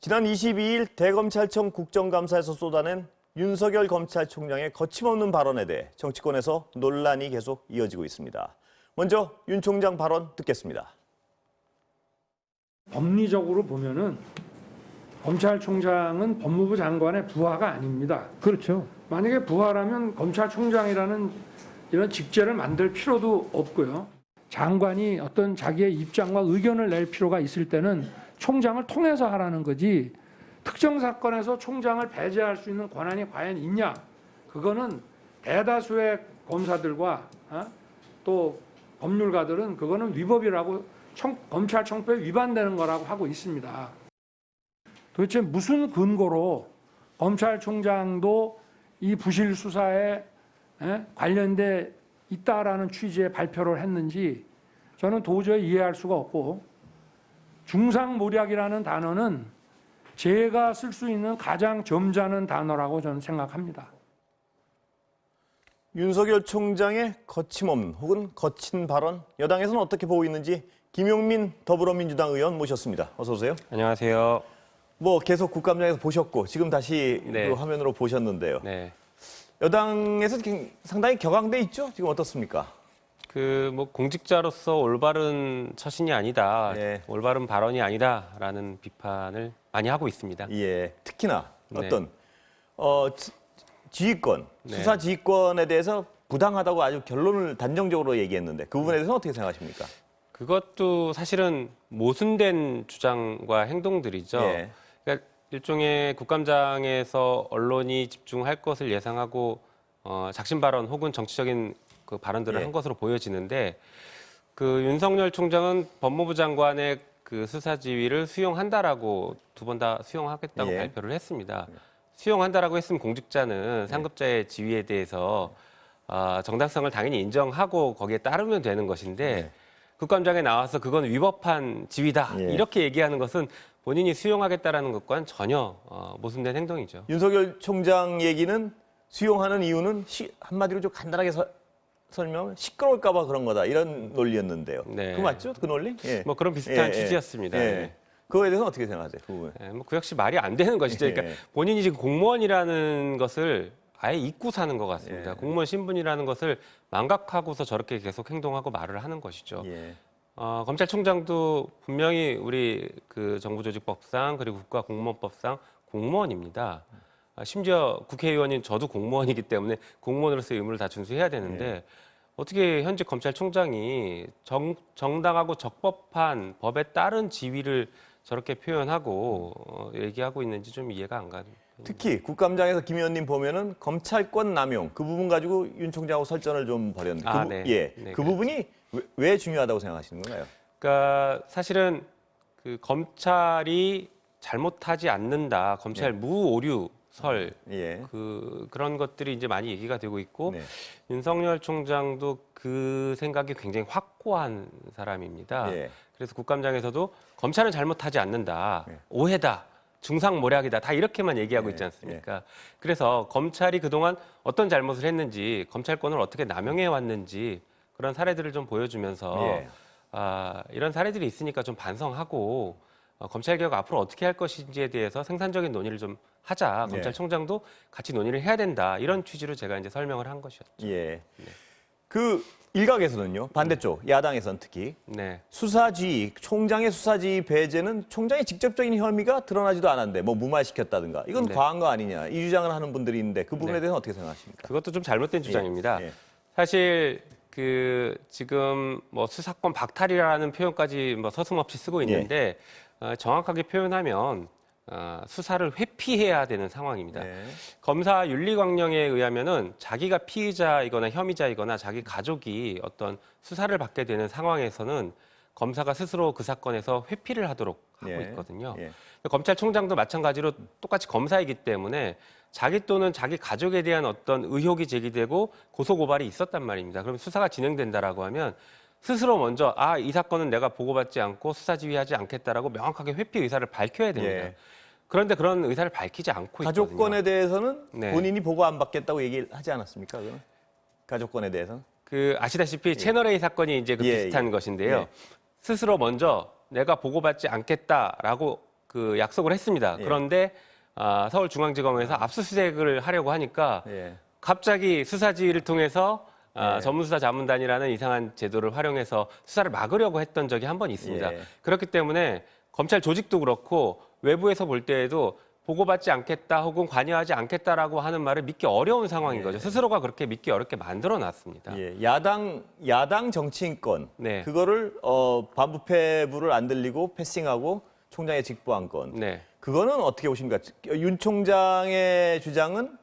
지난 22일 대검찰청 국정감사에서 쏟아낸 윤석열 검찰총장의 거침없는 발언에 대해 정치권에서 논란이 계속 이어지고 있습니다. 먼저 윤 총장 발언 듣겠습니다. 법리적으로 보면은 검찰총장은 법무부 장관의 부하가 아닙니다. 그렇죠. 만약에 부하라면 검찰총장이라는 이런 직제를 만들 필요도 없고요. 장관이 어떤 자기의 입장과 의견을 낼 필요가 있을 때는 총장을 통해서 하라는 거지, 특정 사건에서 총장을 배제할 수 있는 권한이 과연 있냐? 그거는 대다수의 검사들과 또 법률가들은 그거는 위법이라고 검찰청법에 위반되는 거라고 하고 있습니다. 도대체 무슨 근거로 검찰총장도 이 부실 수사에 관련돼 있다라는 취지의 발표를 했는지 저는 도저히 이해할 수가 없고, 중상모략이라는 단어는 제가 쓸 수 있는 가장 점잖은 단어라고 저는 생각합니다. 윤석열 총장의 거침없는 혹은 거친 발언, 여당에서는 어떻게 보고 있는지 김용민 더불어민주당 의원 모셨습니다. 어서 오세요. 안녕하세요. 계속 국감장에서 보셨고 지금 다시 네. 그 화면으로 보셨는데요. 네. 여당에서 상당히 격앙돼 있죠? 지금 어떻습니까? 공직자로서 올바른 처신이 아니다, 예. 올바른 발언이 아니다라는 비판을 많이 하고 있습니다. 예, 특히나 네. 어떤 지휘권, 네. 수사 지휘권에 대해서 부당하다고 아주 결론을 단정적으로 얘기했는데 그 부분에 대해서 어떻게 생각하십니까? 그것도 사실은 모순된 주장과 행동들이죠. 예. 그러니까 일종의 국감장에서 언론이 집중할 것을 예상하고 작심 발언 혹은 정치적인 그 발언들을 예. 한 것으로 보여지는데, 그 윤석열 총장은 법무부 장관의 그 수사 지휘를 수용한다라고 두 번 다 수용하겠다고 예. 발표를 했습니다. 수용한다라고 했으면 공직자는 상급자의 지휘에 대해서 정당성을 당연히 인정하고 거기에 따르면 되는 것인데, 예. 국감장에 나와서 그건 위법한 지휘다 예. 이렇게 얘기하는 것은 본인이 수용하겠다라는 것과는 전혀 모순된 행동이죠. 윤석열 총장 얘기는 수용하는 이유는 한마디로 좀 간단하게 설명하면 시끄러울까 봐 그런 거다, 이런 논리였는데요. 네. 그거 맞죠? 그 논리? 예. 그런 비슷한 예, 취지였습니다. 예. 네. 그거에 대해서 어떻게 생각하세요? 그 부분. 그 역시 말이 안 되는 것이죠. 예. 그러니까 본인이 지금 공무원이라는 것을 아예 잊고 사는 것 같습니다. 예. 공무원 신분이라는 것을 망각하고서 저렇게 계속 행동하고 말을 하는 것이죠. 예. 검찰총장도 분명히 우리 그 정부조직법상 그리고 국가공무원법상 공무원입니다. 심지어 국회의원인 저도 공무원이기 때문에 공무원으로서의 의무를 다 준수해야 되는데, 어떻게 현직 검찰총장이 정당하고 적법한 법에 따른 지위를 저렇게 표현하고 얘기하고 있는지 좀 이해가 안 가는. 특히 국감장에서 김 의원님 보면은 검찰권 남용 그 부분 가지고 윤 총장하고 설전을 좀 벌였는데 네. 그 부분이 왜 중요하다고 생각하시는 건가요? 그러니까 사실은 그 검찰이 잘못하지 않는다, 검찰 무오류설 예. 그런 것들이 이제 많이 얘기가 되고 있고, 네. 윤석열 총장도 그 생각이 굉장히 확고한 사람입니다. 예. 그래서 국감장에서도 검찰은 잘못하지 않는다, 예. 오해다, 중상모략이다, 다 이렇게만 얘기하고 예. 있지 않습니까? 그래서 검찰이 그동안 어떤 잘못을 했는지, 검찰권을 어떻게 남용해 왔는지 그런 사례들을 좀 보여주면서 예. 이런 사례들이 있으니까 좀 반성하고 검찰개혁 앞으로 어떻게 할 것인지에 대해서 생산적인 논의를 좀 하자. 예. 검찰총장도 같이 논의를 해야 된다. 이런 취지로 제가 이제 설명을 한 것이었죠. 예. 그 일각에서는요, 반대쪽 야당에서는 특히 네. 수사지휘, 총장의 수사지휘 배제는 총장의 직접적인 혐의가 드러나지도 않았는데 무마시켰다든가 이건 네. 과한 거 아니냐, 이 주장을 하는 분들이 있는데 그 부분에 네. 대해서는 어떻게 생각하십니까? 그것도 좀 잘못된 주장입니다. 예. 사실 그 지금 수사권 박탈이라는 표현까지 서슴없이 쓰고 있는데 정확하게 표현하면 수사를 회피해야 되는 상황입니다. 네. 검사 윤리광령에 의하면은 자기가 피의자이거나 혐의자이거나 자기 가족이 어떤 수사를 받게 되는 상황에서는 검사가 스스로 그 사건에서 회피를 하도록 하고 예. 있거든요. 예. 검찰총장도 마찬가지로 똑같이 검사이기 때문에 자기 또는 자기 가족에 대한 어떤 의혹이 제기되고 고소고발이 있었단 말입니다. 그럼 수사가 진행된다라고 하면 스스로 먼저 이 사건은 내가 보고받지 않고 수사 지휘하지 않겠다라고 명확하게 회피 의사를 밝혀야 됩니다. 예. 그런데 그런 의사를 밝히지 않고 있거든요. 가족권에 대해서는 네. 본인이 보고 안 받겠다고 얘기를 하지 않았습니까? 그건? 가족권에 대해서는? 아시다시피 채널A 사건이 이제 예, 비슷한 예. 것인데요. 예. 스스로 먼저 내가 보고받지 않겠다라고 그 약속을 했습니다. 예. 그런데 서울중앙지검에서 압수수색을 하려고 하니까 예. 갑자기 수사지휘를 통해서 예. 전문수사 자문단이라는 이상한 제도를 활용해서 수사를 막으려고 했던 적이 한 번 있습니다. 예. 그렇기 때문에 검찰 조직도 그렇고 외부에서 볼 때에도 보고받지 않겠다 혹은 관여하지 않겠다라고 하는 말을 믿기 어려운 상황인 거죠. 스스로가 그렇게 믿기 어렵게 만들어 놨습니다. 예. 야당 정치인권 네. 그거를 반부패부를 안 들리고 패싱하고 총장에 직보한 건. 네. 그거는 어떻게 보십니까? 윤 총장의 주장은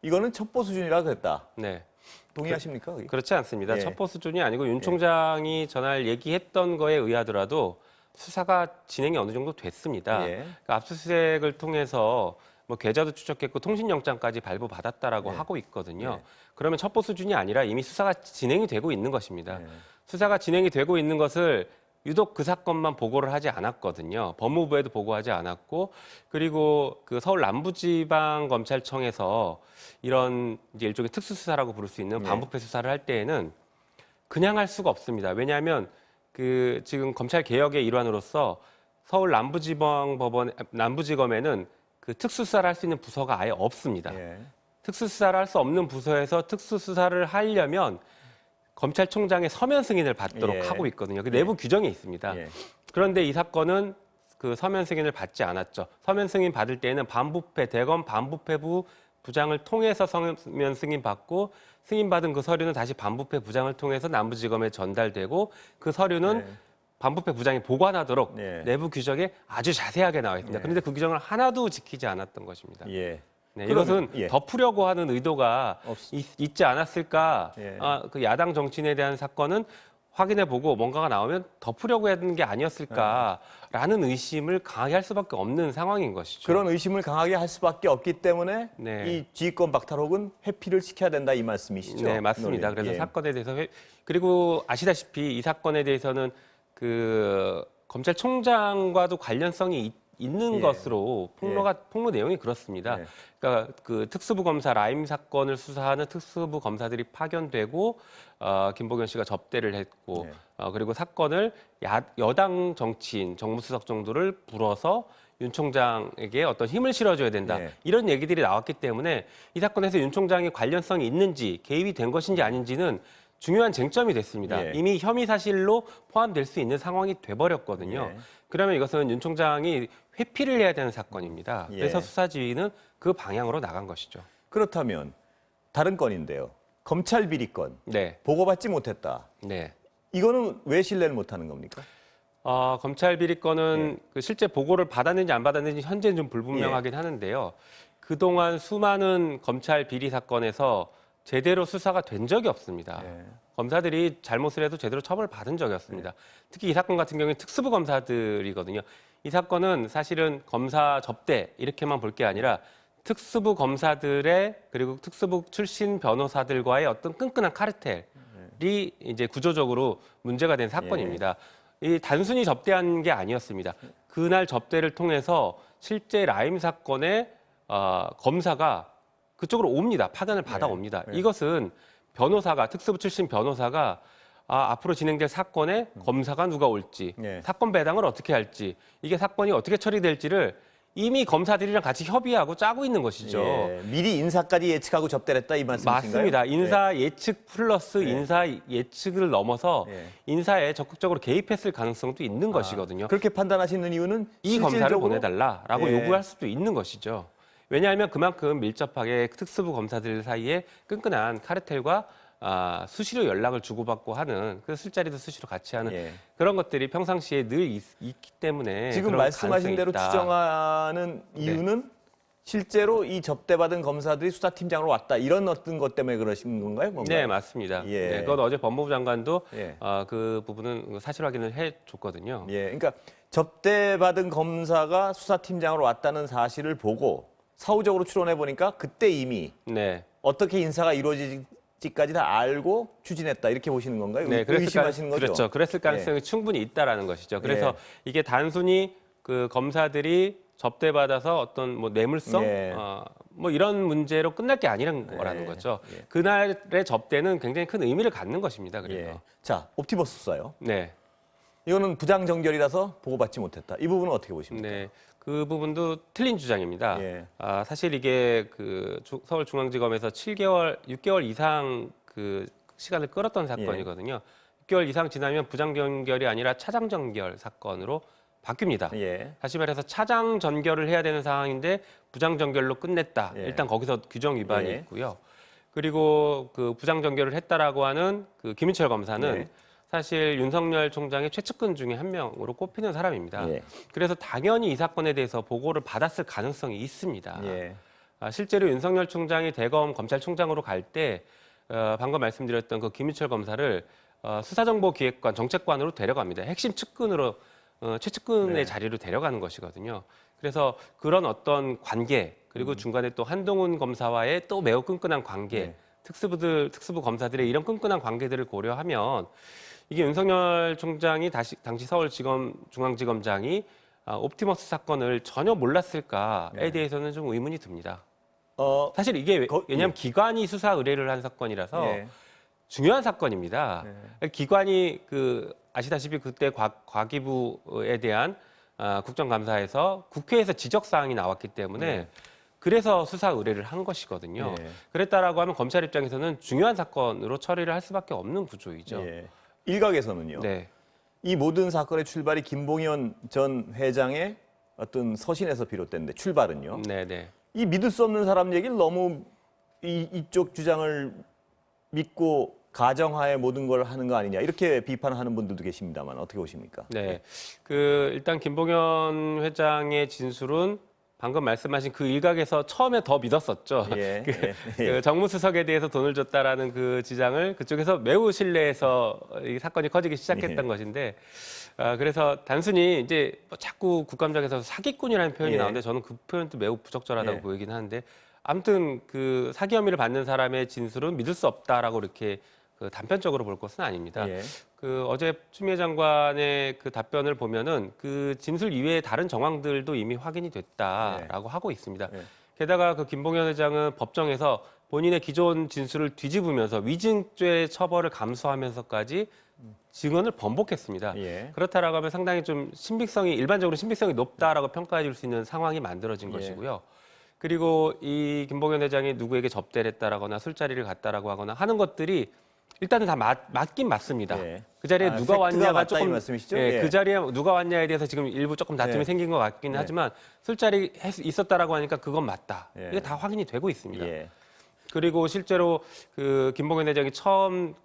이거는 첩보 수준이라 그랬다. 네. 동의하십니까? 거기? 그렇지 않습니다. 예. 첩보 수준이 아니고 윤 총장이 전날 얘기했던 거에 의하더라도 수사가 진행이 어느 정도 됐습니다. 예. 그러니까 압수수색을 통해서 뭐 계좌도 추적했고 통신영장까지 발부받았다라고 예. 하고 있거든요. 예. 그러면 첩보 수준이 아니라 이미 수사가 진행이 되고 있는 것입니다. 예. 수사가 진행이 되고 있는 것을 유독 그 사건만 보고를 하지 않았거든요. 법무부에도 보고하지 않았고, 그리고 그 서울 남부지방검찰청에서 이런 이제 일종의 특수수사라고 부를 수 있는 네. 반부패 수사를 할 때에는 그냥 할 수가 없습니다. 왜냐하면 그 지금 검찰 개혁의 일환으로서 서울 남부지검에는 그 특수수사를 할 수 있는 부서가 아예 없습니다. 예. 특수수사를 할 수 없는 부서에서 특수수사를 하려면 검찰총장의 서면 승인을 받도록 예. 하고 있거든요. 그 내부 규정이 있습니다. 예. 그런데 이 사건은 그 서면 승인을 받지 않았죠. 서면 승인 받을 때에는 대검 반부패부 부장을 통해서 서면 승인 받고 승인받은 그 서류는 다시 반부패 부장을 통해서 남부지검에 전달되고 그 서류는 네. 반부패 부장이 보관하도록 네. 내부 규정에 아주 자세하게 나와 있습니다. 네. 그런데 그 규정을 하나도 지키지 않았던 것입니다. 예. 네, 그러면, 이것은 예. 덮으려고 하는 의도가 있지 않았을까? 예. 그 야당 정치인에 대한 사건은 확인해보고 뭔가가 나오면 덮으려고 했는 게 아니었을까라는 의심을 강하게 할 수밖에 없는 상황인 것이죠. 그런 의심을 강하게 할 수밖에 없기 때문에 네. 이 지휘권 박탈 혹은 회피를 시켜야 된다 이 말씀이시죠? 네, 맞습니다. 논리. 그래서 예. 사건에 대해서 그리고 아시다시피 이 사건에 대해서는 그 검찰총장과도 관련성이 있는 예. 것으로 폭로 내용이 그렇습니다. 예. 그러니까 그 특수부 검사 라임 사건을 수사하는 특수부 검사들이 파견되고 김보경 씨가 접대를 했고 예. 그리고 사건을 여당 정치인 정무수석 정도를 불어서 윤 총장에게 어떤 힘을 실어줘야 된다. 예. 이런 얘기들이 나왔기 때문에 이 사건에서 윤 총장이 관련성이 있는지 개입이 된 것인지 아닌지는 중요한 쟁점이 됐습니다. 예. 이미 혐의 사실로 포함될 수 있는 상황이 돼버렸거든요. 예. 그러면 이것은 윤 총장이 회피를 해야 되는 사건입니다. 예. 그래서 수사지휘는 그 방향으로 나간 것이죠. 그렇다면 다른 건인데요. 검찰 비리건 네, 보고받지 못했다. 네. 이거는 왜 신뢰를 못하는 겁니까? 검찰 비리건은 그 실제 보고를 받았는지 안 받았는지 현재는 좀 불분명하긴 예. 하는데요. 그동안 수많은 검찰 비리 사건에서 제대로 수사가 된 적이 없습니다. 예. 검사들이 잘못을 해도 제대로 처벌받은 적이 없습니다. 특히 이 사건 같은 경우에는 특수부 검사들이거든요. 이 사건은 사실은 검사 접대 이렇게만 볼 게 아니라 특수부 검사들의 그리고 특수부 출신 변호사들과의 어떤 끈끈한 카르텔이 이제 구조적으로 문제가 된 사건입니다. 이 단순히 접대한 게 아니었습니다. 그날 접대를 통해서 실제 라임 사건의 검사가 그쪽으로 옵니다. 파견을 받아옵니다. 네. 이것은 변호사가 특수부 출신 변호사가 앞으로 진행될 사건에 검사가 누가 올지, 네. 사건 배당을 어떻게 할지, 이게 사건이 어떻게 처리될지를 이미 검사들이랑 같이 협의하고 짜고 있는 것이죠. 예. 미리 인사까지 예측하고 접대를 했다 이 말씀이신가요? 맞습니다. 인사 예측 플러스 네. 인사 예측을 넘어서 네. 인사에 적극적으로 개입했을 가능성도 있는 것이거든요. 그렇게 판단하시는 이유는 이 검사를 실질적으로- 보내달라라고 예. 요구할 수도 있는 것이죠. 왜냐하면 그만큼 밀접하게 특수부 검사들 사이에 끈끈한 카르텔과 수시로 연락을 주고받고 하는 그 술자리도 수시로 같이 하는 예. 그런 것들이 평상시에 늘 있기 때문에 지금 그런 말씀하신 가능성이 대로 있다. 추정하는 이유는 실제로 이 접대받은 검사들이 수사팀장으로 왔다 이런 어떤 것 때문에 그러신 건가요? 뭔가요? 네, 맞습니다. 예. 네, 그건 어제 법무부 장관도 예. 그 부분은 사실 확인을 해줬거든요. 예, 그러니까 접대받은 검사가 수사팀장으로 왔다는 사실을 보고 사후적으로 추론해 보니까 그때 이미 네. 어떻게 인사가 이루어질지까지 다 알고 추진했다 이렇게 보시는 건가요? 네, 의심하시는 거죠? 그렇죠. 그랬을 가능성이 충분히 있다라는 것이죠. 그래서 이게 단순히 그 검사들이 접대받아서 어떤 뭐 뇌물성, 예. 뭐 이런 문제로 끝날 게 아니라는 거라는 거죠. 예. 그날의 접대는 굉장히 큰 의미를 갖는 것입니다. 그래서 예. 자, 옵티머스 수사요. 네, 이거는 부장정결이라서 보고받지 못했다. 이 부분은 어떻게 보십니까? 네. 그 부분도 틀린 주장입니다. 예. 사실 이게 그 서울중앙지검에서 6개월 이상 그 시간을 끌었던 사건이거든요. 6개월 이상 지나면 부장전결이 아니라 차장전결 사건으로 바뀝니다. 예. 다시 말해서 차장 전결을 해야 되는 상황인데 부장 전결로 끝냈다. 예. 일단 거기서 규정 위반이 예. 있고요. 그리고 그 부장 전결을 했다라고 하는 그 김인철 검사는 예. 사실 윤석열 총장의 최측근 중에 한 명으로 꼽히는 사람입니다. 예. 그래서 당연히 이 사건에 대해서 보고를 받았을 가능성이 있습니다. 예. 실제로 윤석열 총장이 대검 검찰총장으로 갈 때 방금 말씀드렸던 그 김인철 검사를 수사정보기획관 정책관으로 데려갑니다. 핵심 측근으로 최측근의 네. 자리로 데려가는 것이거든요. 그래서 그런 어떤 관계 그리고 중간에 또 한동훈 검사와의 또 매우 끈끈한 관계, 네. 특수부 검사들의 이런 끈끈한 관계들을 고려하면 이게 윤석열 총장이 당시 서울중앙지검장이 옵티머스 사건을 전혀 몰랐을까에 네. 대해서는 좀 의문이 듭니다. 사실 이게 예. 왜냐하면 기관이 수사 의뢰를 한 사건이라서 예. 중요한 사건입니다. 기관이 아시다시피 그때 과기부에 대한 국정감사에서 국회에서 지적 사항이 나왔기 때문에 그래서 수사 의뢰를 한 것이거든요. 예. 그랬다라고 하면 검찰 입장에서는 중요한 사건으로 처리를 할 수밖에 없는 구조이죠. 예. 일각에서는요. 네. 이 모든 사건의 출발이 김봉현 전 회장의 어떤 서신에서 비롯됐는데 출발은요. 네, 네. 이 믿을 수 없는 사람 얘기를 너무 이쪽 주장을 믿고 가정하에 모든 걸 하는 거 아니냐 이렇게 비판하는 분들도 계십니다만 어떻게 보십니까? 네. 일단 김봉현 회장의 진술은 방금 말씀하신 그 일각에서 처음에 더 믿었었죠. 예, 그 정무수석에 대해서 돈을 줬다라는 그 주장을 그쪽에서 매우 신뢰해서 이 사건이 커지기 시작했던 것인데, 그래서 단순히 이제 뭐 자꾸 국감장에서 사기꾼이라는 표현이 예. 나오는데 저는 그 표현도 매우 부적절하다고 예. 보이긴 하는데, 아무튼 그 사기 혐의를 받는 사람의 진술은 믿을 수 없다라고 이렇게 그 단편적으로 볼 것은 아닙니다. 예. 어제 추미애 장관의 그 답변을 보면은 그 진술 이외에 다른 정황들도 이미 확인이 됐다라고 하고 있습니다. 예. 게다가 그 김봉현 회장은 법정에서 본인의 기존 진술을 뒤집으면서 위증죄 처벌을 감수하면서까지 증언을 번복했습니다. 예. 그렇다라고 하면 상당히 좀 일반적으로 신빙성이 높다라고 평가해 줄 수 있는 상황이 만들어진 예. 것이고요. 그리고 이 김봉현 회장이 누구에게 접대를 했다라거나 술자리를 갔다라고 하거나 하는 것들이 일단은 다 맞긴 맞습니다. 예. 그 자리에 누가 팩트가 왔냐가 맞다 이 조금 말씀이시죠? 예, 예. 그 자리에 누가 왔냐에 대해서 지금 일부 조금 다툼이 예. 생긴 것 같긴 예. 하지만 술자리 있었다라고 하니까 그건 맞다. 예. 이게 다 확인이 되고 있습니다. 예. 그리고 실제로 그 김봉현 회장이 처음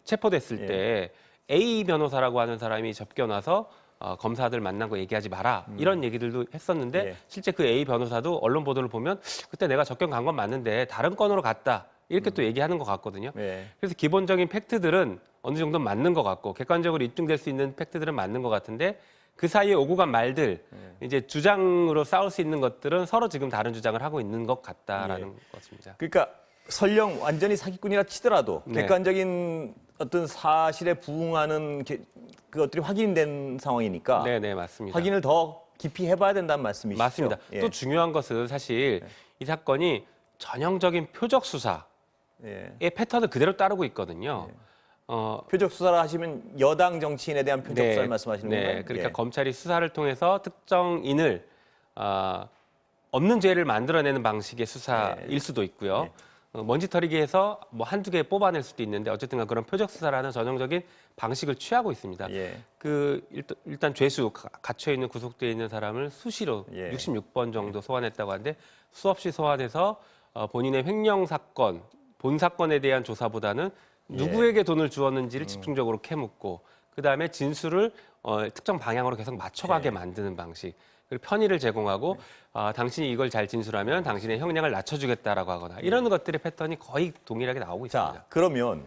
체포됐을 예. 때 A 변호사라고 하는 사람이 접견 와서 검사들 만난 거 얘기하지 마라 이런 얘기들도 했었는데 예. 실제 그 A 변호사도 언론 보도를 보면 그때 내가 접견 간 건 맞는데 다른 건으로 갔다 이렇게 또 얘기하는 것 같거든요. 예. 그래서 기본적인 팩트들은 어느 정도 맞는 것 같고 객관적으로 입증될 수 있는 팩트들은 맞는 것 같은데 그 사이에 오고 간 말들 이제 주장으로 싸울 수 있는 것들은 서로 지금 다른 주장을 하고 있는 것 같다라는 것입니다. 그러니까 설령 완전히 사기꾼이라 치더라도 네. 객관적인 어떤 사실에 부응하는 그것들이 확인된 상황이니까 네, 맞습니다. 확인을 더 깊이 해봐야 된다는 말씀이시죠? 맞습니다. 예. 또 중요한 것은 사실 이 사건이 전형적인 표적 수사의 예. 패턴을 그대로 따르고 있거든요. 표적 수사를 하시면 여당 정치인에 대한 표적 수사를 말씀하시는 네, 건가요? 그러니까 예. 검찰이 수사를 통해서 특정인을 없는 죄를 만들어내는 방식의 수사일 수도 있고요. 먼지털이기 해서 뭐 한두 개 뽑아낼 수도 있는데 어쨌든 그런 표적 수사라는 전형적인 방식을 취하고 있습니다. 예. 일단 죄수 갇혀 있는 구속되어 있는 사람을 수시로 예. 66번 정도 소환했다고 하는데 수없이 소환해서 본인의 횡령 사건, 본 사건에 대한 조사보다는 누구에게 돈을 주었는지를 집중적으로 캐묻고 그다음에 진술을 특정 방향으로 계속 맞춰가게 만드는 방식. 그리고 편의를 제공하고 당신이 이걸 잘 진술하면 당신의 형량을 낮춰주겠다라고 하거나 이런 것들의 패턴이 거의 동일하게 나오고 있습니다. 자, 그러면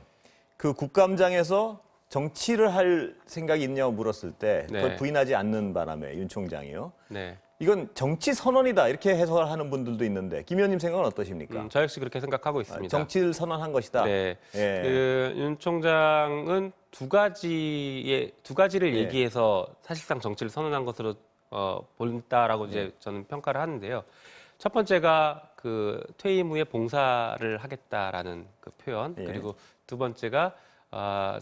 그 국감장에서 정치를 할 생각이 있냐고 물었을 때 그걸 네. 부인하지 않는 바람에 윤 총장이요. 네. 이건 정치 선언이다 이렇게 해석을 하는 분들도 있는데 김 의원님 생각은 어떠십니까? 저 역시 그렇게 생각하고 있습니다. 정치를 선언한 것이다. 네. 예. 윤 총장은 두 가지를 예. 얘기해서 사실상 정치를 선언한 것으로 본다라고 이제 저는 평가를 하는데요. 첫 번째가 그 퇴임 후에 봉사를 하겠다라는 그 표현, 예. 그리고 두 번째가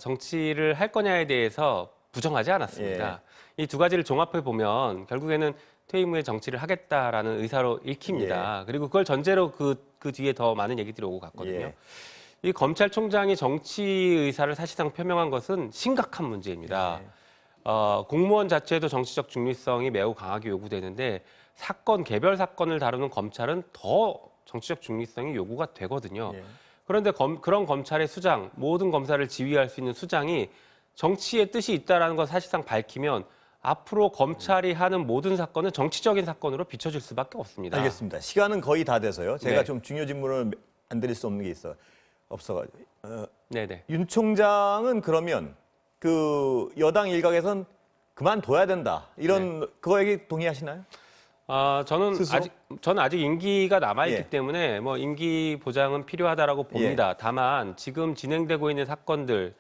정치를 할 거냐에 대해서 부정하지 않았습니다. 이 두 가지를 종합해 보면 결국에는 퇴임 후에 정치를 하겠다라는 의사로 읽힙니다. 그리고 그걸 전제로 그 뒤에 더 많은 얘기들이 오고 갔거든요. 예. 이 검찰총장이 정치 의사를 사실상 표명한 것은 심각한 문제입니다. 공무원 자체도 정치적 중립성이 매우 강하게 요구되는데 개별 사건을 다루는 검찰은 더 정치적 중립성이 요구가 되거든요. 예. 그런데 그런 검찰의 수장, 모든 검사를 지휘할 수 있는 수장이 정치의 뜻이 있다는 걸 사실상 밝히면 앞으로 검찰이 하는 모든 사건은 정치적인 사건으로 비춰질 수밖에 없습니다. 알겠습니다. 시간은 거의 다 돼서요. 제가 네. 좀 중요 질문을 안 드릴 수 없는 게 없어가지고. 네네. 윤 총장은 그러면 그 여당 일각에선 그만둬야 된다. 이런 그거에게 동의하시나요? 저는 스스로? 아직 임기가 남아있기 예. 때문에 뭐 임기 보장은 필요하다라고 봅니다. 다만 지금 진행되고 있는 사건들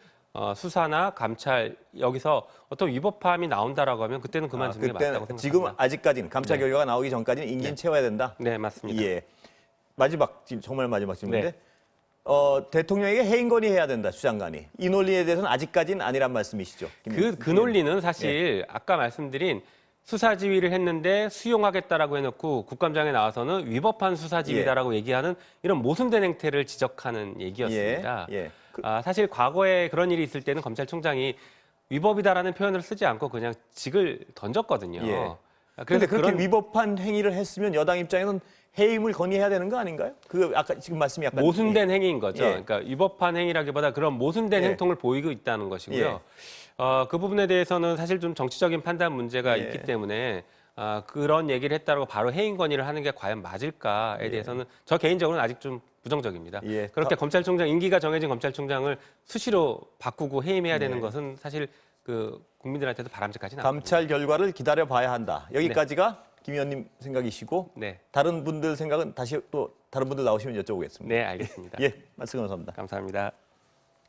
수사나 감찰 여기서 어떤 위법함이 나온다라고 하면 그때는 그만두는 게 맞다고 생각합니다. 지금 아직까지는 감찰 네. 결과가 나오기 전까지는 임기는 채워야 된다. 네, 맞습니다. 예. 정말 마지막 질문인데 네. 대통령에게 해임 건의해야 된다, 주장관이. 이 논리에 대해서는 아직까지는 아니란 말씀이시죠? 그 논리는 사실 아까 말씀드린 수사 지휘를 했는데 수용하겠다라고 해놓고 국감장에 나와서는 위법한 수사 지휘다라고 얘기하는 이런 모순된 행태를 지적하는 얘기였습니다. 예. 사실 과거에 그런 일이 있을 때는 검찰총장이 위법이다라는 표현을 쓰지 않고 그냥 직을 던졌거든요. 예. 그래서 그런데 그렇게 위법한 행위를 했으면 여당 입장에서는 해임을 건의해야 되는 거 아닌가요? 그 아까 지금 말씀이 약간 모순된 행위인 거죠. 예. 그러니까 위법한 행위라기보다 그런 모순된 예. 행동을 보이고 있다는 것이고요. 예. 그 부분에 대해서는 사실 좀 정치적인 판단 문제가 예. 있기 때문에 그런 얘기를 했다고 바로 해임 건의를 하는 게 과연 맞을까에 대해서는 저 개인적으로는 아직 좀 부정적입니다. 예. 그렇게 검찰총장 임기가 정해진 검찰총장을 수시로 바꾸고 해임해야 되는 네. 것은 사실 그 국민들한테도 바람직하지는 않습니다. 감찰 결과를 기다려 봐야 한다. 여기까지가 김 의원님 생각이시고 네, 다른 분들 생각은 다시 또 다른 분들 나오시면 여쭤보겠습니다. 네, 알겠습니다. 예, 말씀 감사합니다. 감사합니다.